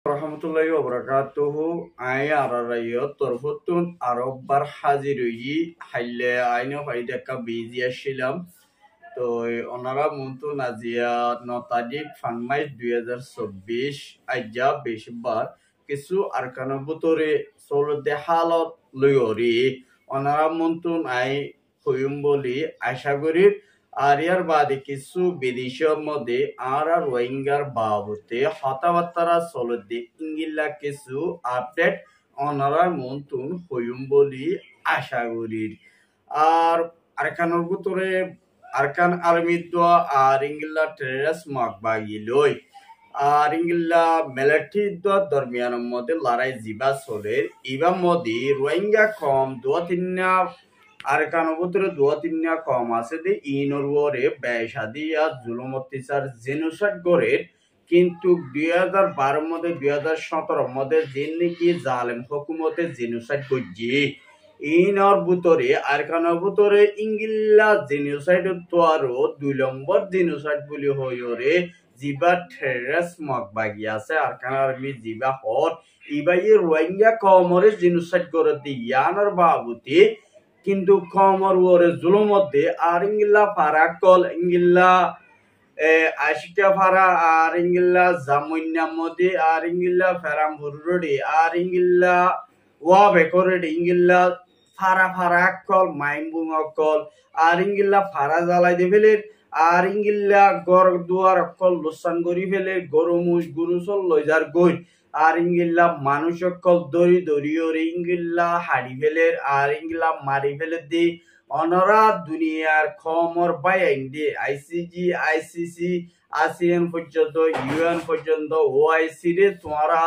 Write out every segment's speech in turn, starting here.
Warahmatullahi wabarakatuh. Aya ararayo torfutun arobbar হাজির হই হাইলে আইনো ফাইদা কা বিজি আসছিলাম তো ওনারা মন্তু নাজিয়া 9 তারিখ ফানমাইশ 2024 আজ্জা বেশবার কিছু আরকানা বুতরে সলদে হালত লইরি ওনারা মন্তু আই হইম বলি আশা করি আর ইয়ার বাদে কিছু বিদেশের মধ্যে আর রোহিঙ্গার বাবদে হতাবার্তারা চলতে ইঙ্গিল্লা কিছু আপডেট ওনারা মন্তুন হইম বলি আশা করি আর আরকানোর ভিতরে আরকান আর্মি দোয়া আর ইঙ্গিল্লা টেরাস মাক বাগি লই আর ইঙ্গিল্লা মিলিটারি দোয়া দরমিয়ানের মধ্যে লড়াই জিবা চলে ইবা মধ্যে রোহিঙ্গা কম দোয়া তিন্না আরকানোর ভিতরে দোয়া তিন্না কম আছে দে ইনর ওরে বেশাদিয়া জুলুম অত্যাচার জেনোসাইড করে কিন্তু 2012 মধ্যে 2017 মধ্যে যে নাকি জালেম হুকুমতে জেনোসাইড করছে ইনর ভিতরে আরকানোর ভিতরে ইঙ্গিল্লা জেনোসাইড তো আরো 2 নম্বর জেনোসাইড বলি হইরে জিবা টেরাস মক বাগি আছে আরকান আর্মি জিবা হট ইবাই রোহিঙ্গা কমরে জেনোসাইড করে দিয়ানোর বাবুতি কিন্তু কমর ওরে জুলুমতে আর ইঙ্গিল্লা ফারাকল ইঙ্গিল্লা আশিকা ফারা আর ইঙ্গিল্লা জামুন্না মধ্যে আর ইঙ্গিল্লা ফেরামবুরুডি আর ইঙ্গিল্লা ওয়াবে করে ইঙ্গিল্লা ফারা ফারা কল মাইমবুং কল আর ইঙ্গিল্লা ফারা জ্বালাই দে ফেলে আর ইঙ্গিল্লা গর দুয়ার কল লোসান গরি ফেলে গরু মুস গুরু চল লইজার গই আর ইঙ্গিল্লা মানুষ কল দড়ি দড়ি ওরে ইঙ্গিল্লা হাড়ি ফেলে আর ইঙ্গিল্লা মারি ফেলে দি অনরা দুনিয়ার খমর বাইন দি আইসিজি আইসিসি আসিয়ান পর্যন্ত ইউএন পর্যন্ত ওআইসি রে তোমরা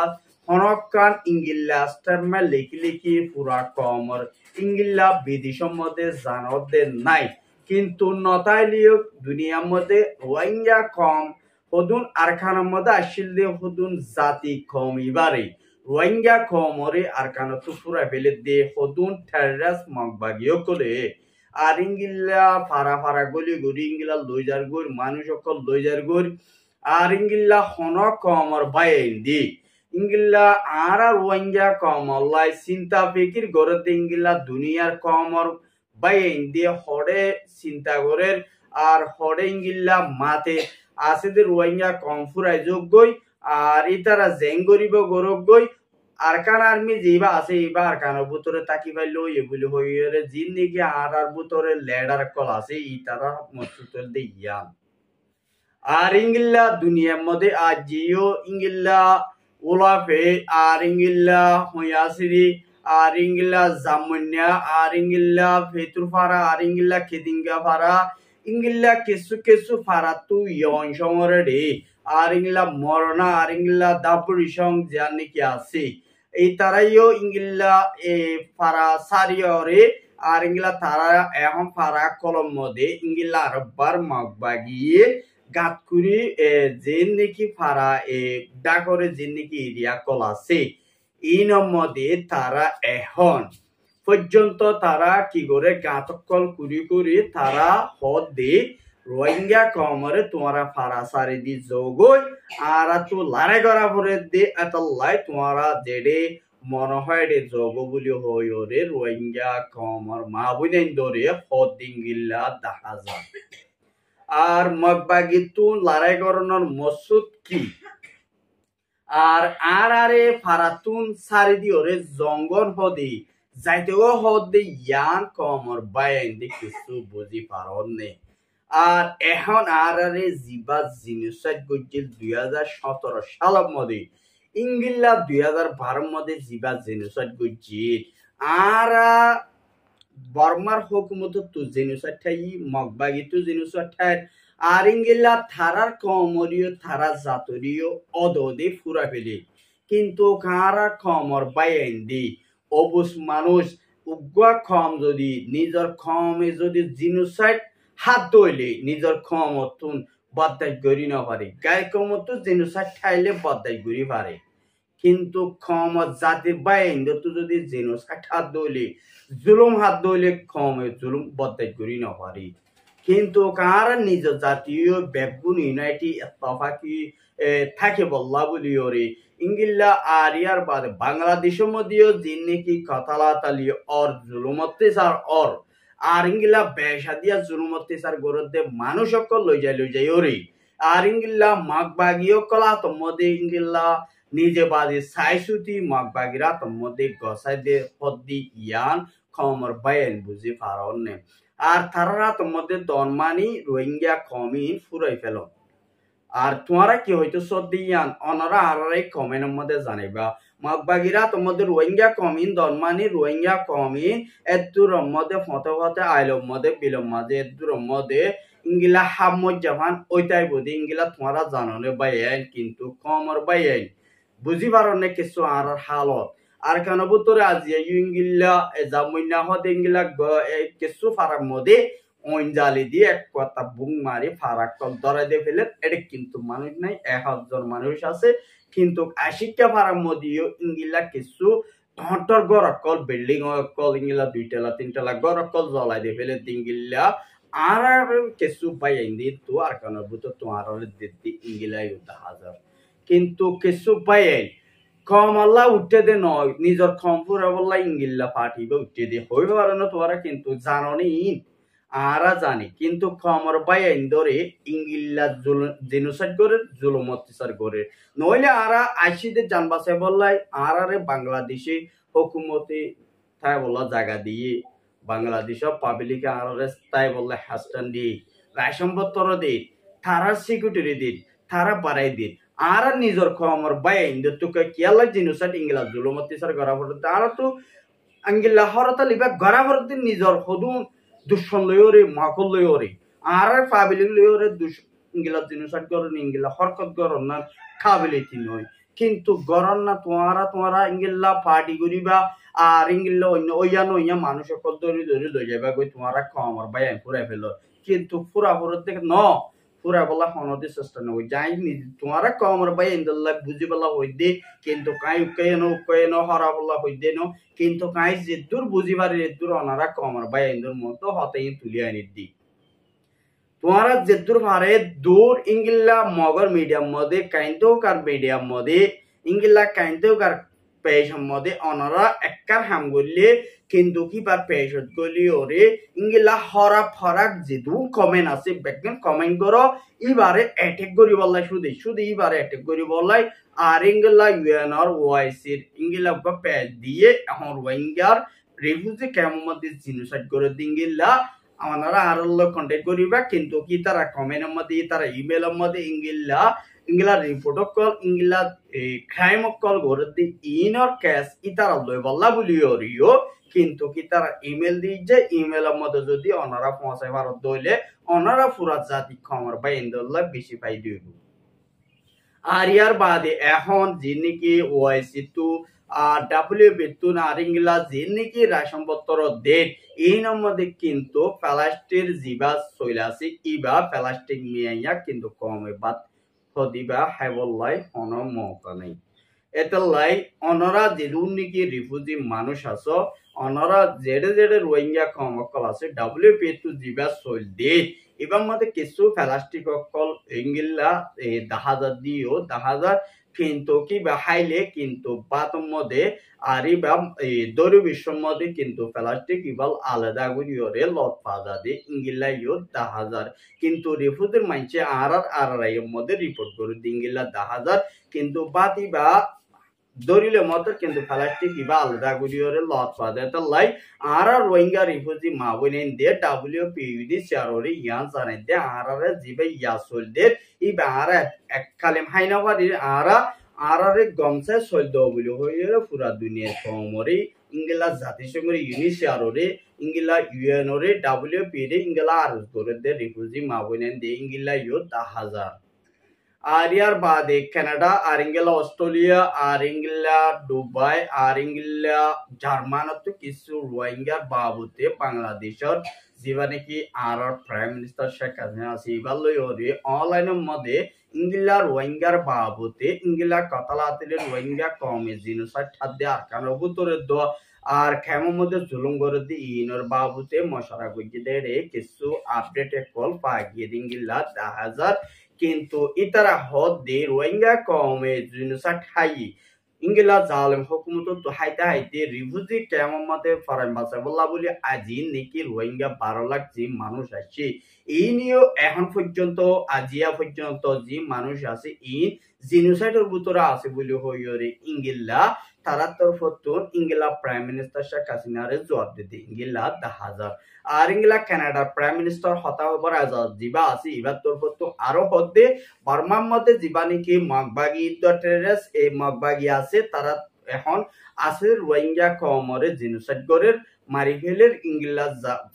হনকান ইঙ্গিল্লা স্টারমে লিখি লিখি পুরা কমর ইঙ্গিল্লা বিদেশের মধ্যে জানতে নাই কিন্তু নতাইলিও দুনিয়ার মধ্যে রোহিঙ্গা কম হদুন আরখানার মধ্যে আসিল দে হদুন জাতি কম ইবারে রোহিঙ্গা কমরে আরখানা তো পুরা ফেলে দে হদুন টেরাস মগবাগিও করে আর ইঙ্গিল্লা ফারা ফারা গলি গড়ি ইঙ্গিলা লইজার গড় মানুষ সকল লইজার গড় আর ইঙ্গিল্লা হন কমর বাইন দি ইঙ্গিল্লা আর রোহিঙ্গা কমল্লাই চিন্তা ফিকির গড়তে ইঙ্গিল্লা দুনিয়ার কমর বাইন দিয়ে হড়ে চিন্তা করেন আর হড়ে ইঙ্গিল্লা মাতে আছে যে রোহিঙ্গা কম ফুরাই যোগ্যই আর ইতারা জেং গরিব গরব গই আরকান আর্মি যেবা আছে এবা আরকানের ভিতরে তাকি পাইলো এগুলি হইরে জিন নাকি আর ভিতরে লেডার কল আছে ইতারা মসুতল দে ইয়ান আর ইঙ্গিল্লা দুনিয়ার মধ্যে আজ জিও ইঙ্গিল্লা ওলাফে আর ইঙ্গিল্লা হইয়াসিরি আর ইঙ্গিল্লা জামুন্যা আর ইঙ্গিল্লা ফেতুর ফারা আর ইঙ্গিল্লা খেদিঙ্গা ফারা ইঙ্গিল্লা কিছু কিছু ফারা তু ইয়ন সমরে রে আর ইঙ্গিল্লা মরনা আর ইঙ্গিল্লা দাপুরি সং যার নাকি আছে এই তারাইও ইঙ্গিল্লা এ ফারা সারিয়রে আর ইঙ্গিল্লা তারা এখন ফারা কলম মধ্যে ইঙ্গিল্লা রব্বার মাগবাগিয়ে গাত করি যে নাকি ফারা ডাকরে যে নাকি এরিয়া কল আছে এই মধ্যে তারা এখন পর্যন্ত তারা কি করে গাতকল কুড়ি করি তারা হদ দে রোহিঙ্গা কমরে তোমারা ফারা সারি দি যোগই আর তো লারে গড়া ভরে দে এতলাই তোমারা যেডে মনে হয় রে যোগ বলি হই রে রোহিঙ্গা কমর মা বুঝেন ধরে হদ দিঙ্গিল্লা দেখা যায় আর মগবাগি তু লড়াই করানোর মসুদ কি আর আরে ফারাতুন সারি দি ওরে জঙ্গল হদি যাইতেও হদে ইয়ান কমর বাইন দি কিছু বুঝি পারন নে আর এখন আরে জিবা জিনিসাইড গজিল 2017 সালের মধ্যে ইঙ্গিল্লা 2012 মধ্যে জিবা জিনিসাইড গজিল আর বর্মার হুকুমত তু জেনুসাইড ঠাই মগবাগি তু জেনুসাইড ঠাই আর ইঙ্গিল্লা থারার কমরিও থারা জাতরিও অদদে ফুরা ফেলে কিন্তু কারা কমর বাইন দি অবুস মানুষ উগ্রা খম যদি নিজের খমে যদি জেনুসাইড হাত ধইলে নিজের খমতুন বদাই করি না পারে গায়ে কমতো জেনুসাইড ঠাইলে বদাই করি পারে কিন্তু খম জাতির বাইন তো যদি জেনুসাইড হাত ধইলে জুলুম হাত ধইলে খমে জুলুম বদাই করি না পারি কিন্তু কার নিজ জাতীয় বেগুন ইউনাইটি তফাকি থাকে বল্লা বলি ওরে ইংলিল্লা আরিয়ার বাদে বাংলাদেশের মধ্যেও জিন্নিকি কথালাতালি অর জুলুমতে সার অর আর ইংলিলা বেশা দিয়া জুলুমতে সার গরদে মানুষ সকল লই যায় ওরে আর ইংলিল্লা মাগ বাগিও কলা তোমাদের ইংলিল্লা নিজে বাদে সাইসুতি মাগ বাগিরা তোমাদের গসাই দে হদ্দি ইয়ান খমর বায়ান বুঝি ফারনে আর তারা তোমাদের দনমানি রোহিঙ্গা কমিন ফুরাই ফেল আর তোমারা কি হয়তো সদ্দিয়ান অনারা আরাই কমেন্টের মধ্যে জানাইবা মগবাগিরা তোমাদের রোহিঙ্গা কমিন দনমানি রোহিঙ্গা কমিন এদুর মধ্যে ফতে ফতে আইলম মধ্যে বিলম মাঝে এদুর মধ্যে ইংলা হামজ জাপান ওইটাই বুঝি ইংলা তোমারা জাননে বাইন কিন্তু কমর বাইন বুঝি পারনে কিছু আর হালত আর কেন বুতরে আজি ইংলা জামুইনা হতে ইংলা কিছু ফারাক মধ্যে অঞ্জালি দিয়ে এক কথা বুং মারি ফারাক কল ধরে দিয়ে ফেলে এটা কিন্তু মানুষ নাই 1000 মানুষ আছে কিন্তু আশিকা ফারাক মধ্যেও ইংলা কিছু টর গরকল বিল্ডিং কল ইংলা 2 তলা 3 তলা গরকল জ্বলাই দিয়ে ফেলে দিঙ্গিল্লা আর কিছু পাই ইন্দি তো আর কেন বুতো তোমার দিদি ইংলাই 1000 কিন্তু কিছু পাই কমলা উঠে দে নয় নিজের খমপুর বললা ইংলিল্লা পাঠিবে উঠে দিয়ে হইবে পারে না তোরা কিন্তু জানো নি আরা জানি কিন্তু খমর পাই ধরে ইংলিল্লা জেনোসাইড করে জুলুম অত্যাচার করে নইলে আরা আইসিদের জানবাসে বললাই আরারে বাংলাদেশে হুকুমতে তাই বললা জায়গা দিয়ে বাংলাদেশের পাবলিক আরারে তাই বললে হাস্টান দিয়ে রায়সম্পত্তর দিন তারা সিকিউরিটি দিন তারা বাড়াই দিন আর নিজের খমর বাইন তোকে কিয়ালা জিনিসট ইংলা জুলুম অত্যাচার করা পড়তে আর তো আঙ্গিল্লা হরতা লিবা গড়া পড়তে নিজের হদু দুশ্মন লইরে মাকল লইরে আর পাবলিক লইরে ইংলা জিনিসট করেন ইংলা হরকত করেন না কাবিলিটি নয় কিন্তু গরন না তোমারা ইংলা পার্টি করিবা আর ইংলা অন্য ওইয়া মানুষ সকল ধরে ধরে লই যাইবা কই তোমারা খমর বাইন পুরাই ফেল কিন্তু পুরা দেখে ন পুরা বলা হনদে চেষ্টা নয় যাই তোমারা কমর বাই ইন্দল্লা বুঝি বলা হইদে কিন্তু কাই উকায়নো হরা বলা হইদে ন কিন্তু কাই যেদুর বুঝিবার যেদুর অনারা কমর বাই ইন্দুর মতো হতেই তুলি আনি দি তোমারা যেদুর ভারে দূর ইংলিলা মগর মিডিয়াম মধ্যে কাইন্তেও কার মিডিয়াম মধ্যে ইংলিলা কাইন্তেও কার পেশম মধ্যে অনারা এককার হাম গলিয়ে কিন্তু কি পার পেশত গলি ওরে ইংলা হরা ফরাক যেদু কমেন্ট আছে বেকন কমেন্ট করো ইবারে অ্যাটাক করি বললাই শুধু ইবারে অ্যাটাক করি বললাই আর ইংলা ইউএনআর ওয়াইসির ইংলা পেজ দিয়ে এখন রোহিঙ্গার রিফিউজি ক্যাম্পের মধ্যে জিনোসাইড করে দিঙ্গিলা আপনারা আর কন্ট্যাক্ট করিবা কিন্তু কি তারা কমেন্টের মধ্যে তারা ইমেলের মধ্যে ইংলা রিপোর্ট কল ইংলা ক্রাইম কল করে দি ইনর কেস ইতারা লই বললা বলিও কিন্তু কি তারা ইমেল দিয়ে যে ইমেলের মধ্যে যদি অনারা পৌঁছাই ভারত দইলে অনারা পুরা জাতি খবর বা ইন্দোল্লা বেশি পাই দিব আর ইয়ার বাদে এখন যিনি কি ওআইসি টু ডাব্লিউ বেতুন আর ইংলা যিনি কি রাশনপত্র দেন এই মধ্যে কিন্তু প্লাস্টিক জিবা চইলাছে ইবা প্লাস্টিক মিয়াইয়া কিন্তু কমে বাদ হদিবা হাইবল্লাই হন মৌকা নাই এতলাই অনরা যেদুন নাকি রিফিউজি মানুষ আছো অনরা জেডে রোহিঙ্গা কমকল আছে ডাব্লিউপি টু জিবা চইল দে এবার মধ্যে কিছু প্লাস্টিক অকল ইংলিলা 10,000 দিও 10,000 কিন্তু কি হাইলে কিন্তু বাতম মধ্যে আর দৈর বিশ্বের মধ্যে কিন্তু প্লাস্টিক ইবাল আলাদা গুড়িওরে লত পাজা দিয়ে ইংলিলা 10,000 কিন্তু রিফিউজির মানছে আর মধ্যে রিপোর্ট করে ইংলিলা 10,000 কিন্তু বাতি বা দরিলে মতো কিন্তু প্লাস্টিক ইবা আলাদা গুড়িওরে লত পাজা তো লাই আর রোহিঙ্গা রিফিউজি মাবইনেন দে ডাব্লিউপিইউডি চাররে ইয়ান জানাই দে আর জিবে ইয়াসল দে ইবা আর এক কালেম হাইনাবারি আরে গমসে সৈদ্য বলি হইলে পুরা দুনিয়া কমরে ইংলা জাতিসংঘের ইউনিসিয়ারে ইংলা ইউএনরে ডাব্লিউপি রে ইংলা আর করে দে রিফিউজি মাবইনেন দে ইংলা 10,000 আর ইয়ার বাদে কানাডা আর ইংলা অস্ট্রেলিয়া আর ইংলা দুবাই আর ইংলা জার্মানত কিছু রোহিঙ্গার বাবুতে বাংলাদেশের যেভাবে কি আর প্রাইম মিনিস্টার শেখ হাসিনা আছে এবার লই অনলাইনের মধ্যে ইংলা রোহিঙ্গার বাবুতে ইংলা কথালাতিলে রোহিঙ্গা কমে জিনোসাইড খাদ্যে আর কারণ ভিতরে আর খেমর মধ্যে জুলুম করে দি ইনর বাবুতে মশারা গুজিদে রে কিছু আপডেট কল পাগিয়ে দিঙ্গিল্লা 10,000 কিন্তু ইতারা হদ দি রোহিঙ্গা কমে জিনুসা ঠাই ইংলা জালেম হুকুমত তো হাইতে হাইতে রিভুজি কেমন মতে ফরান বাসা বললা বলি আজি নাকি রোহিঙ্গা 12 লাখ যে মানুষ আছে এই নিয়েও এখন পর্যন্ত আজিয়া পর্যন্ত যে মানুষ আছে ই জিনোসাইডের ভিতরে আছে বলে হইরে ইংলা তারা তরফতুন ইংলা প্রাইম মিনিস্টার শেখ হাসিনারে জবাব দিতে ইংলা 10,000 আর ইংলা কানাডার প্রাইম মিনিস্টার হতা হবার আজাদ জিবা আছে এবার তরফতু আরো হদ্দে বর্মার মধ্যে জিবা নাকি মগবাগি টেরেস এই মগবাগি আছে তারা এখন আছে রোহিঙ্গা কমরে জিনোসাইড করে মারি ফেলের ইংলা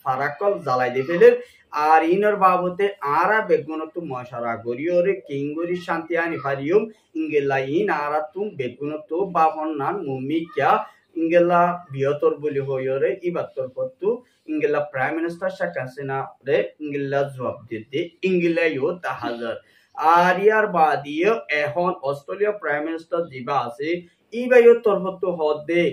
ফারাকল জ্বালাই দিয়ে ফেলের আর ইনর বাবতে আরা বেগুনত মশারা গরিয়রে কিঙ্গরি শান্তি আনি ফারিয়ম ইংলা ইন আরা তুম বেগুনত বাবন নান মুমিকা ইংলা বিয়তর বলি হইরে ইবাত্তর পত্তু ইংলা প্রাইম মিনিস্টার শেখ হাসিনা রে ইংলা জবাব দিতে ইংলা ইও 10,000 আর ইয়ার বাদিও এখন অস্ট্রেলিয়া প্রাইম মিনিস্টার জিবা আছে ইবাইও তরফত্তু হদে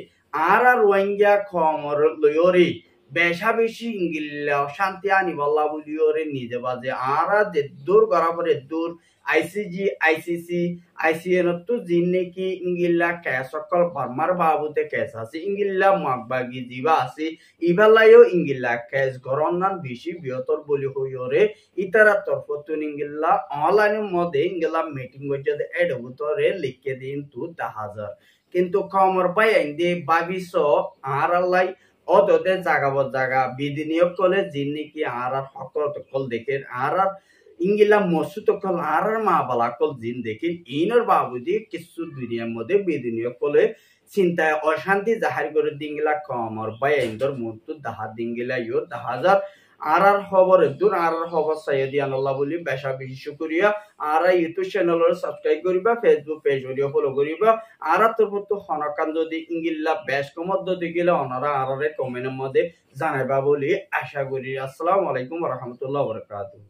আর রোহিঙ্গা খমর লয়রে বেশা বেশি ইংলা শান্তি আনি বল্লা বলিওরে নিজে বাজে আরা যে দূর গরাবরে দূর আইসিজি আইসিসি আইসিএন তো জিন নাকি ইংলা ক্যাশ সকল বর্মার বাবুতে ক্যাশ আছে ইংলা মাগবাগি জিবা আছে ইবালাইও ইংলা ক্যাশ গরনান বেশি বিয়তর বলি হইরে ইতারা তরফতুন ইংলা অনলাইনের মধ্যে ইংলা মিটিং গজে এড ভিতরে লিখে দিন তু 10,000 কিন্তু খমর পাই আইন্দে বাবিস আর আল্লাহ অততে জাগা বিধিনিয়োগ করলে যিনি নাকি আর সকল দেখেন আর ইংলা মসুদ কল আর মা বালা কল জিন দেখেন ইনর বাবুদি কিছু দুনিয়ার মধ্যে বিধিনিয়োগ করলে চিন্তায় অশান্তি জাহার করে দিঙ্গিলা কমর বাই আইন্দর মন্তু দাহা দিঙ্গিলা ইও 10,000 আর খবর দূর আর খবর সাইদি আনাল্লাহ বলি বেশা বেশি শুকরিয়া আর ইউটিউব চ্যানেলের সাবস্ক্রাইব করিবা ফেসবুক পেজ ভিডিও ফলো করিবা আর তোর তো হনকান যদি ইংলিলা বেশ কমত যদি গেলে ওনারা আরে কমেন্টের মধ্যে জানাইবা বলি আশা করি আসসালামু আলাইকুম ওয়া রাহমাতুল্লাহি ওয়া বারাকাতুহু।